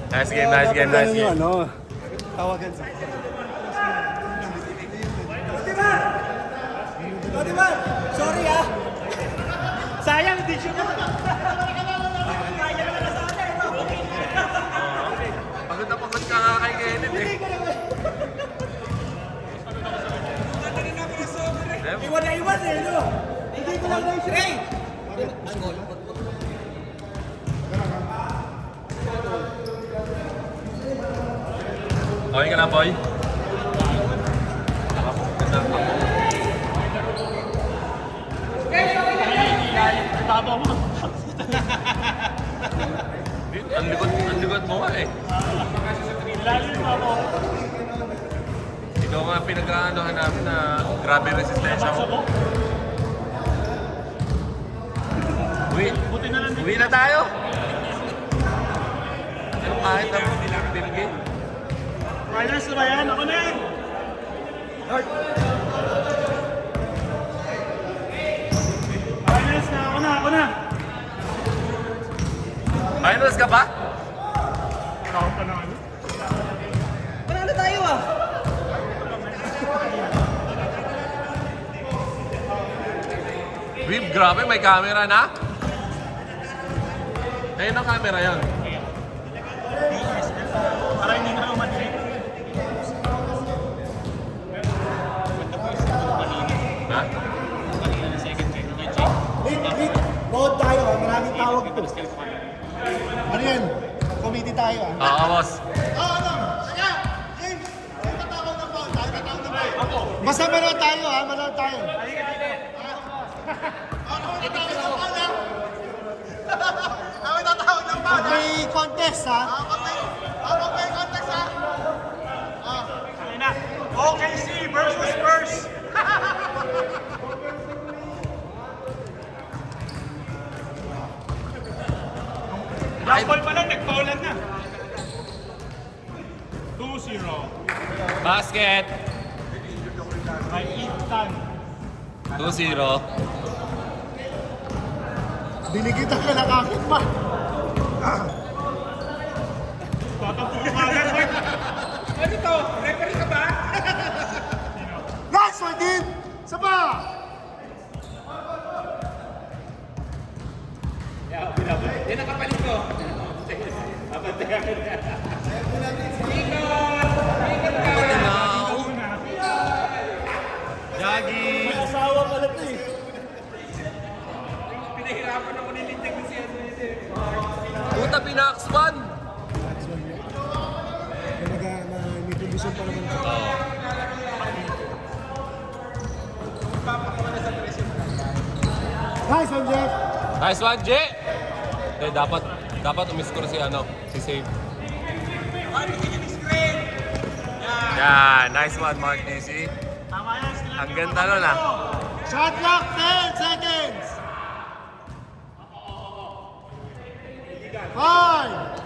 Nice game, nice game, nice game. Ano, tawagan sa... Diba? Sorry ah. Sayang, hindi siya. Pagod na pagod ka nga kay Kenneth eh. Iwan na iwan eh, no? Hindi ko lang na siya. Okay ka na, boy? Ang likod mo nga eh. Ikaw nga pinag-aanohan namin na grabe resistensya mo. Uwi na tayo! Ano kahit na Bilgin? Finals na ba yan? Ako na yan! Finals na, ako na! Finals ka ba? Ako pa na ano? Panalo tayo ah! Wib, grabe, may camera na? Ayun ang camera yan. Para hindi na umatri. Ha? Wait. Vote tayo ah. Maraming tawag ito. Ano yan? Committee tayo ah. Oo, boss. Basta manood tayo ah. Manood tayo. Pag may contest ha. Ano na? OKC versus Spurs! Last ball pa lang, nag-foulan na. 2-0. Basket. By Ethan. 2-0. Binigitan ka ng akin pa. Tatampo ka agad, boy. Ano to? Referee ka ba? Nice one, Dean! Saba! Yan ang kapalit ko. Yagi. Asawa pala ito eh. Pinahirapan ako nilindig ko siya. Puta, pinakaspan. May kondisyon pa naman ito. Nice one, Jeff! Nice one, J. Eh, dapat umiscore si si Save. Yeah, nice one, Mark DC. Tama yan, sila. Ang ganda nun ah. Shot clock, 10 seconds! 5!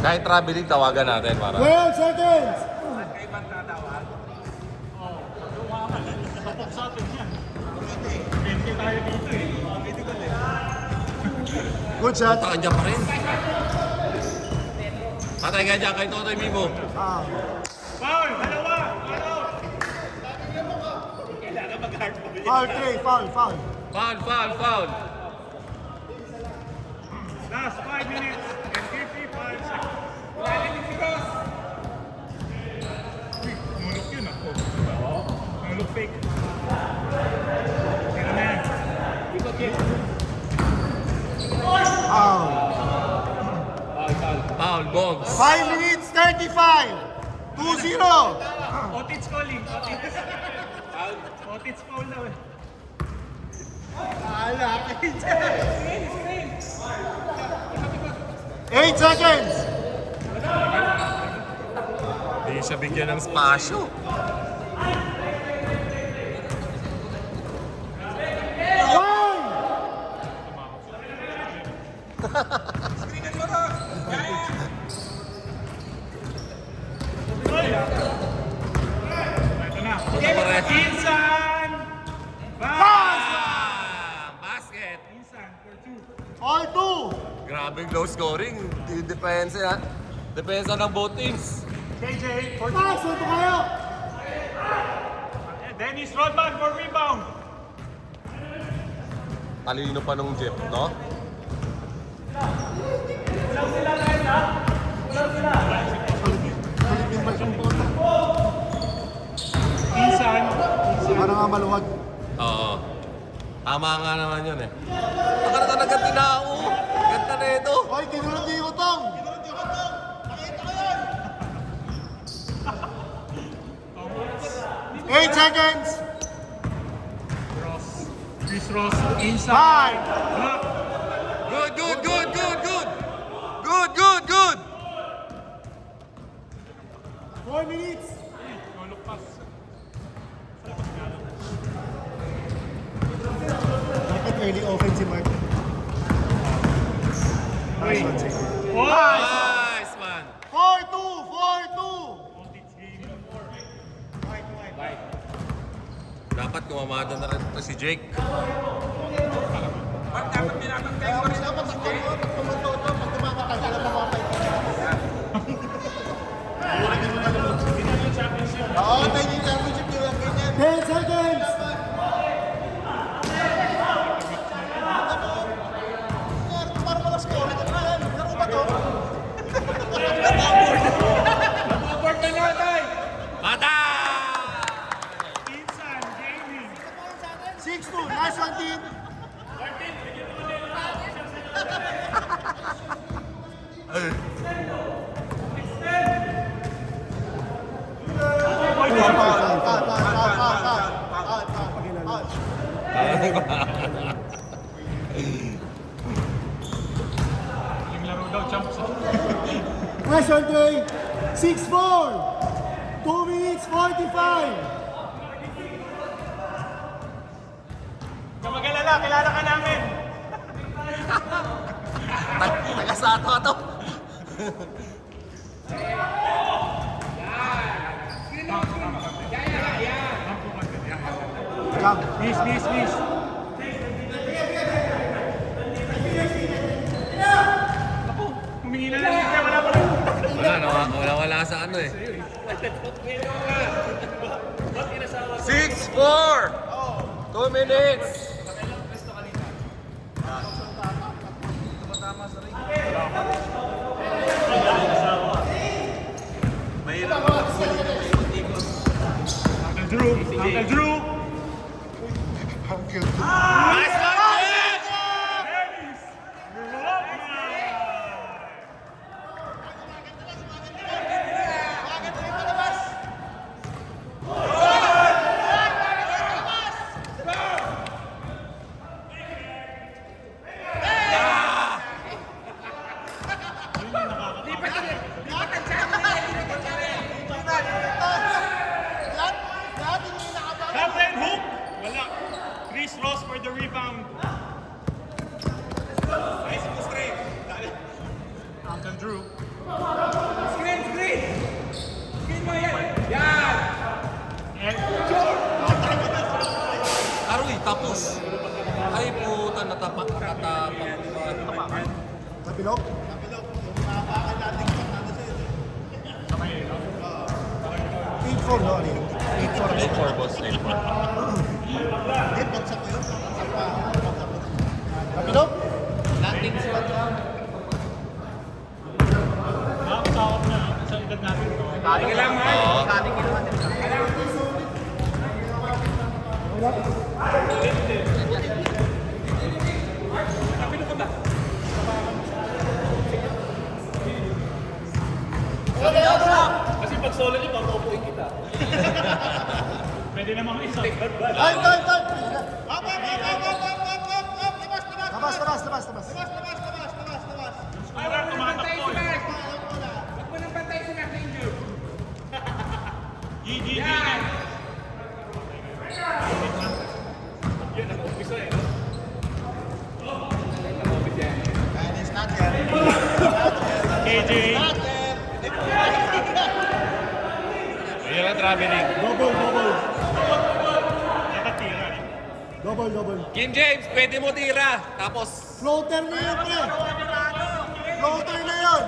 Kahit traveling, tawagan natin para. 12 seconds! Kapag sa atin yan. 20 tayo dito eh. Good shot. Puta ka dyan pa rin. Patay ka dyan, kay Totoy Mimo. Ah. Foul! Dalawa! Foul 3, foul. Foul. Last 5 minutes and 55 seconds. Nulok yun ako. Nulok fake. Kaya na yan. Foul. Foul, Bogs. 5 minutes 35. 2-0. Otits calling. Otits foul daw eh. Ala, 8 seconds. Hindi siya bigyan ng spasyo. 4-2. Grabe low scoring. Depensa ha. Depensa ng both teams. KJ, for Pass, ito kayo. Dennis Rodman for rebound. Talino pa nung Jeff, no? Insan. Parang nga maluwag. Oo. Tama nga naman yun eh. Baka na talaga tinao. Ganda na ito. Hoy, kinulong di utong. 8 seconds. Ross. Chris Ross. 5. Inside. Good, good, good, good, good. Good, good, good. 4 minutes. No look pass. Dapat early offensive mark. Nice one, Jake. Nice, man. 4-2. 4-2. Dapat kumamada na rin ito si Jake. Oo, tayo yung championship nila. 10 seconds. Parang mga score. Ito na yan. Laro ba to? Mata! Insan. Jamie. 6-2. Nice one, team. Yung laro daw, champs. Question 3. 6-4. 2 minutes 45. Huwag mag-alala, kilala ka namin. Taga-sato to. Jump. Miss, miss, miss. Ako, humingi na lang. Kaya wala pa lang. Wala sa ano eh. 6-4. 2 minutes. Uncle Drew. Uncle Drew. Nice one, Jake! Dennis Rodman. Captain Hook. Wala. Chris Ross for the rebound. Nice in the screen. Uncle Drew. Screen, screen! Screen mo yan! Yan! And Aroy, tapos. Ay, puta, natapak. Napilok? 8-4, no? 8-4. 8-4, boss. 8-4. Napilok? nakakasawap na sa edad natin. Kating lang, man. Oo. Kating naman. Kasi pag solo niyo, papupuin kita. Pwede naman isa. Time! Labas! Scorer tumatakbo. Huwag mo nang bantay si Ranger. GG. Yun, nag-umpisa eh. KJ. Ayan ang traveling. Double! Nakatira. Double. Kim James, pwede mo tira. Tapos, Floater na yun, pre. Floater na yun.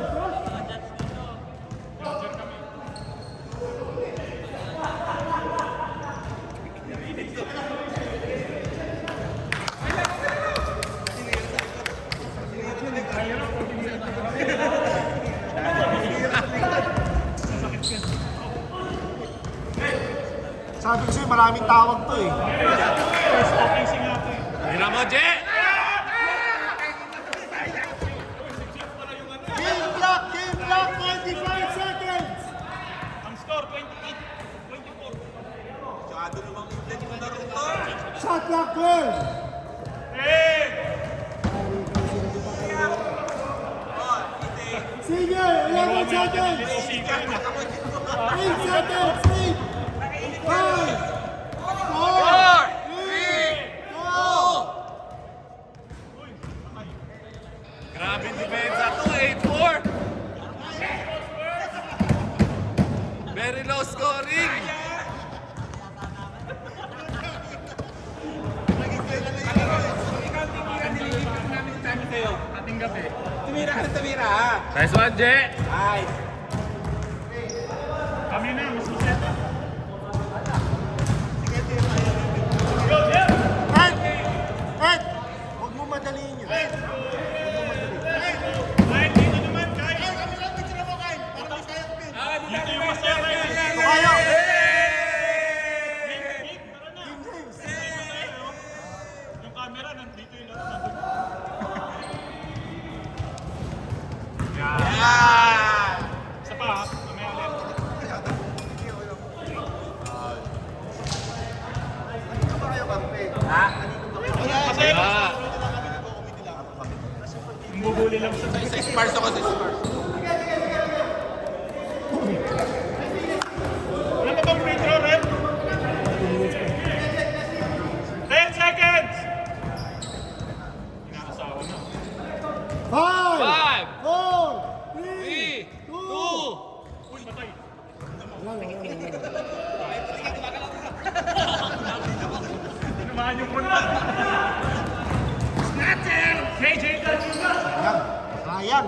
Sabi ko sa'yo, maraming tawag to eh. First offensive nga po eh. tira mo, Je! Game clock, 25 seconds. Ang score, 24. Shot clock, 12. Hey! Sige, 11 seconds. 8 seconds, 8, 5, 4, 3, 2, 1. Grabe yung depensa to, 8-4. Very low scoring. Ating gabi. Tumira ha. Nice one, Je! Ay. Kami na, mas maset. Go, Jeff! Ed, huwag mo madaliin yun. Kahit dito naman, kahit. Dito yung masaya kayo. Kaya. Team James. Yung camera, nandito yung nandun. Isa pa ha, mamaya ulit. Masaya pa. Ah, Bubuli lang siya. sa Spurs ako, sa Spurs. Wala pa bang free throw, Red? 10 seconds! Inaasawa na. 5, 5, 4, 3, 3, 2. 2. Uy, patay. Tinumahan yung punta. Snatcher! JJ Daluna! Sayang.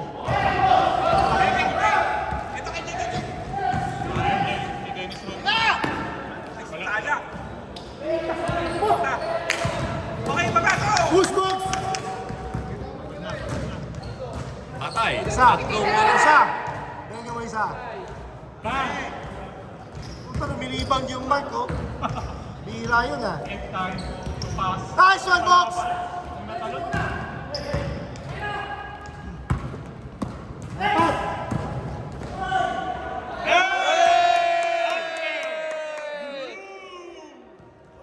Okay, baba ko! Push box. Patay. Isa. Isa. Bigyan mo isa. Bang! Punta na milibang yung mark, oh. Bihira yun, ah. 8 times. Pass. Nice one, box. Ang natalon. Apat.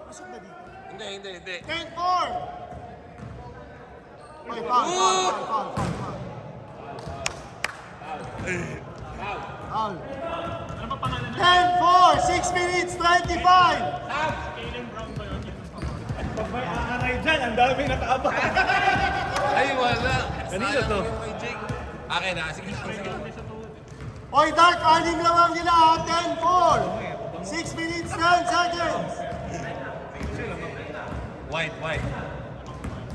Pasok na dito. Hindi. 10-4. Oy, foul. Foul. Ano ba pangalan niya? 10-4, 6 minutes, 25. Kailan Brown ba yun? Pag may aaray dyan, ang dami nakaabang. Ay, wala. Kanino to? Kay Jake. Akin na. Sige. Oy, Dark, anim lang ang nila, ha? 10-4. 6 minutes, 10 seconds. White.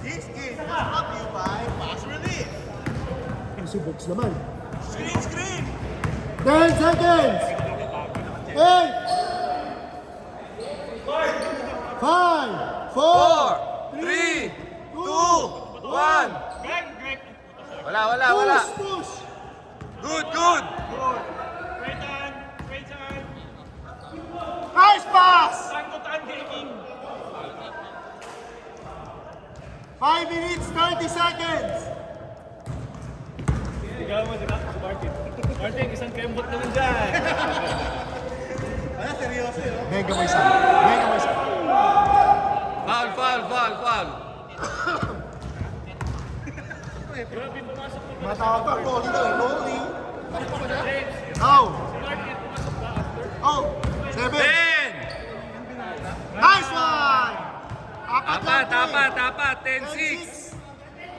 This game was brought to you by Fast Relief. Si Box naman. Screen! 10 seconds. 8, 5, 4, 3, 2, 1. Greg! Wala. Push. Good. Wait on! Nice pass. Tangkutan gaming! 5 minutes, 30 seconds. Sigaw mo sila sa Martin. Martin, isang kembot naman dyan! Mega mo isa. Foul. Grabe, pumasok mo. Matawag pa, Rolly daw, Rolly. Oh. Oh. 7. 10. Nice one. Apat. Apat. 10-6.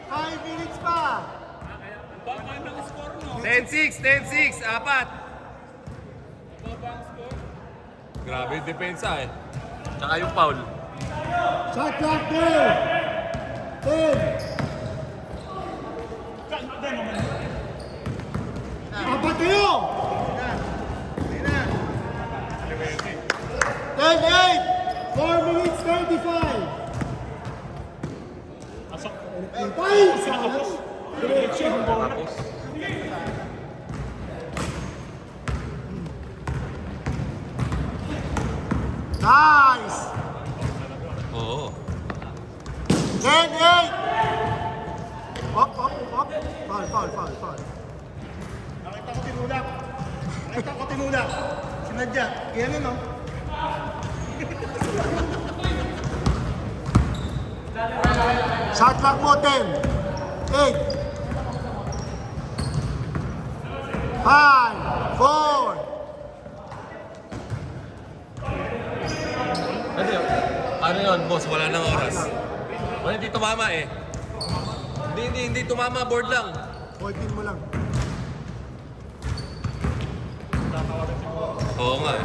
5 minutes pa. 10-6. Apat. Grabe yung depensa eh. Tsaka yung foul. Shot clock there. 10. Apat kayo. 10-8. 4 minutes 35. Pasok. Ay, sayang. Diretso. Tapos, Nice. oo. 10-8. Up. Foul. Nakita ko tinulak. Sinadya. Kaya ano, no? Shot clock mo, 10. 8. 5. 4. Ano yun, boss? Wala nang oras. Wala, hindi tumama eh. Hindi tumama, board lang. 14 mo lang. Oo nga eh.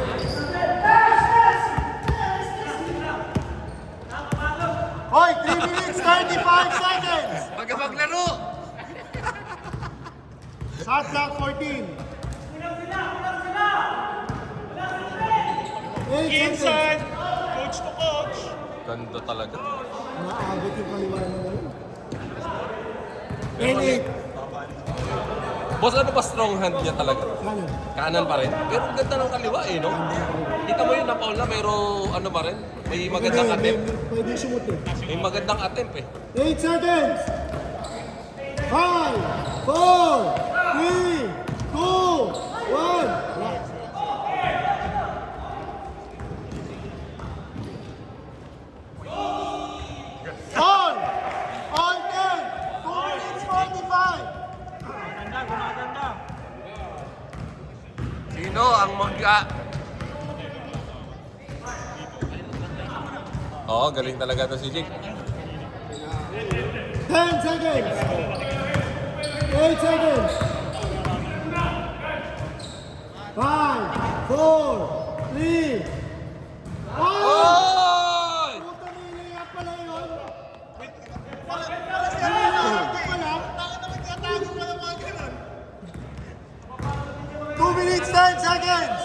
Hoy, 3 minutes 35 seconds. Pagkapaglaro! Shot clock 14. 8 seconds. Inside. Coach to coach. Ganda talaga. Naabot yung kaliwanag na yun. 10-8. Boss, ano ba strong hand niya talaga? Kanan. Kanan pa rin. Pero ang ganda ng kaliwa eh, no? Kita mo yun, na-foul na, pero ano pa rin? May magandang attempt. Pwede sumut eh. May magandang attempt eh. 8 seconds. 5, 4, 3, 2, 1. On! On 10! 2 minutes 45! Gumaganda. Sino ang Oo, galing talaga to si Jake. 10 seconds! 8 seconds! 5, 4, 3, 1! Oy! Puta, niliyak pala yun! 2 minutes 10 seconds!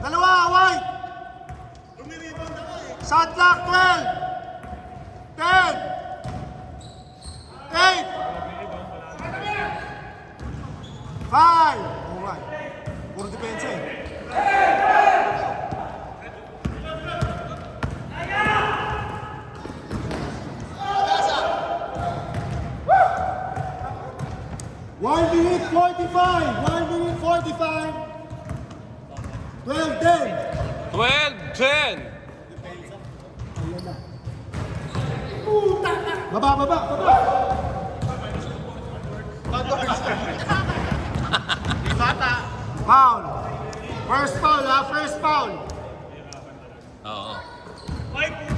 Dalawa, white! Shot clock 12! 10! 8! 5! Alright. Puro depensa eh. One minute 45! 1 minute 45! 12-10! 12-10! Baba! Foul! First foul ha, first foul! Oo.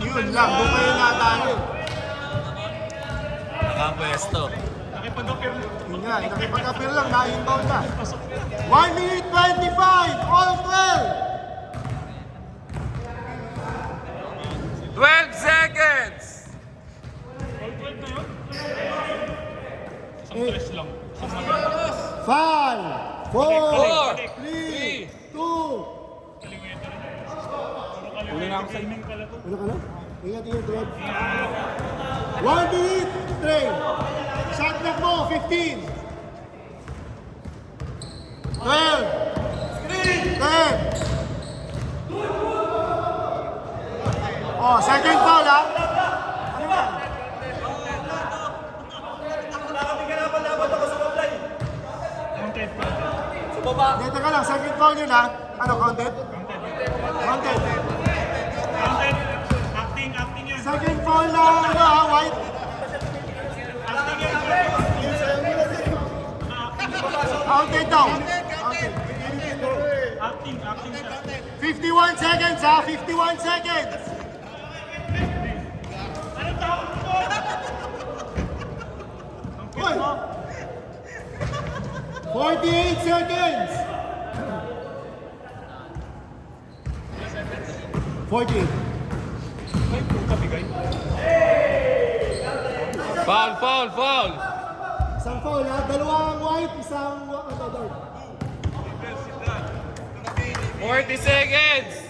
Yun lang, bukay na tayo. Nakapwesto. Yun nga, nakipag-appeal lang, na-inbound na. 1 minute 25, all 12! 12 seconds! Isang press lang. 5, 4, 4, 3, 2, Uli na ako sa inyo. ano ka na? Ingat, Red. 1 minute, 3. Shot clock mo, 15. 12. 10. Oh, second foul ha. Ano yan? Counted. Hindi, teka lang, second foul yun ha. Ano, counted? Counted. Counted. Acting yan. Second foul na, ano ha, white. Acting yan. Counted daw. Counted. Acting siya. 51 seconds ha, 51 seconds. Anong tawag mo? Hoy! 48 seconds. 48. Ay, puta bigay. Foul, foul, foul! Isang foul ha. Dalawang white, isang dark. 40 seconds!